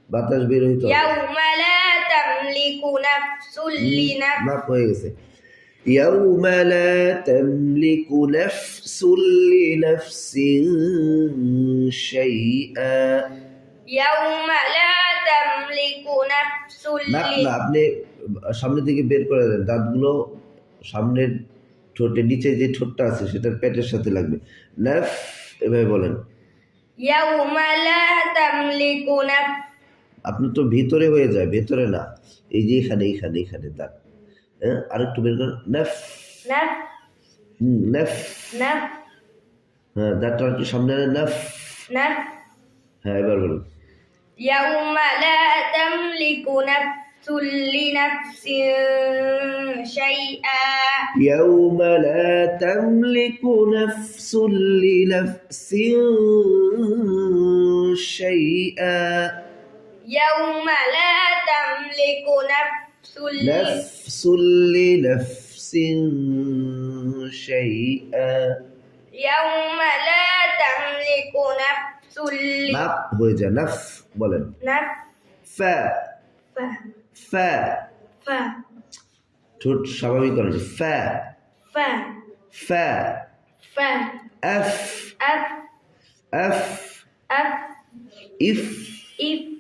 বাতাস বের হইতে হবে ইয়াউমা লা তামলিকু নাফসুন লিনাফস মাপ হয়ে গেছে ইয়াউমা লা তামলিকু নাফসুন লিনাফসিন শাইআ ইয়াউমা লা তামলিকু নাফসুন না না আপনি সামনে থেকে বের করে দেন দাঁতগুলো সামনের ঠোঁটের নিচে যে ঠোঁটটা আছে সেটার পেটের সাথে লাগবে নাফ এভাবে বলেন ইয়াউমা লা তামলিকু নাফস আপনি তো ভিতরে হয়ে যায় ভেতরে না এই যে এখানে এখানে এখানে দাঁত হ্যাঁ আরেকটু বের করেন নাফ নাফস নাফ নাফস হ্যাঁ দাঁতটা একটু সামনে আনেন নাফ নাফস হ্যাঁ এবার বলুন ইয়াউমা লা তামলিকু নাফসুন লিনাফসিন শাইআ يوم لا تملك نفس لنفس شيئا ইয়াউমা লা তামলিকু নাফসুন نفس لنفس شيئا ইয়াউমা লা তামলিকু নাফসুন মাপ হয়ে যায় নাফ বলেন নাফস ফা ফা ফা ফা ঠোঁট স্বাভাবিক করেন ফা ফা ফা ফা আফ আফ আফ আফ ইফ ইফ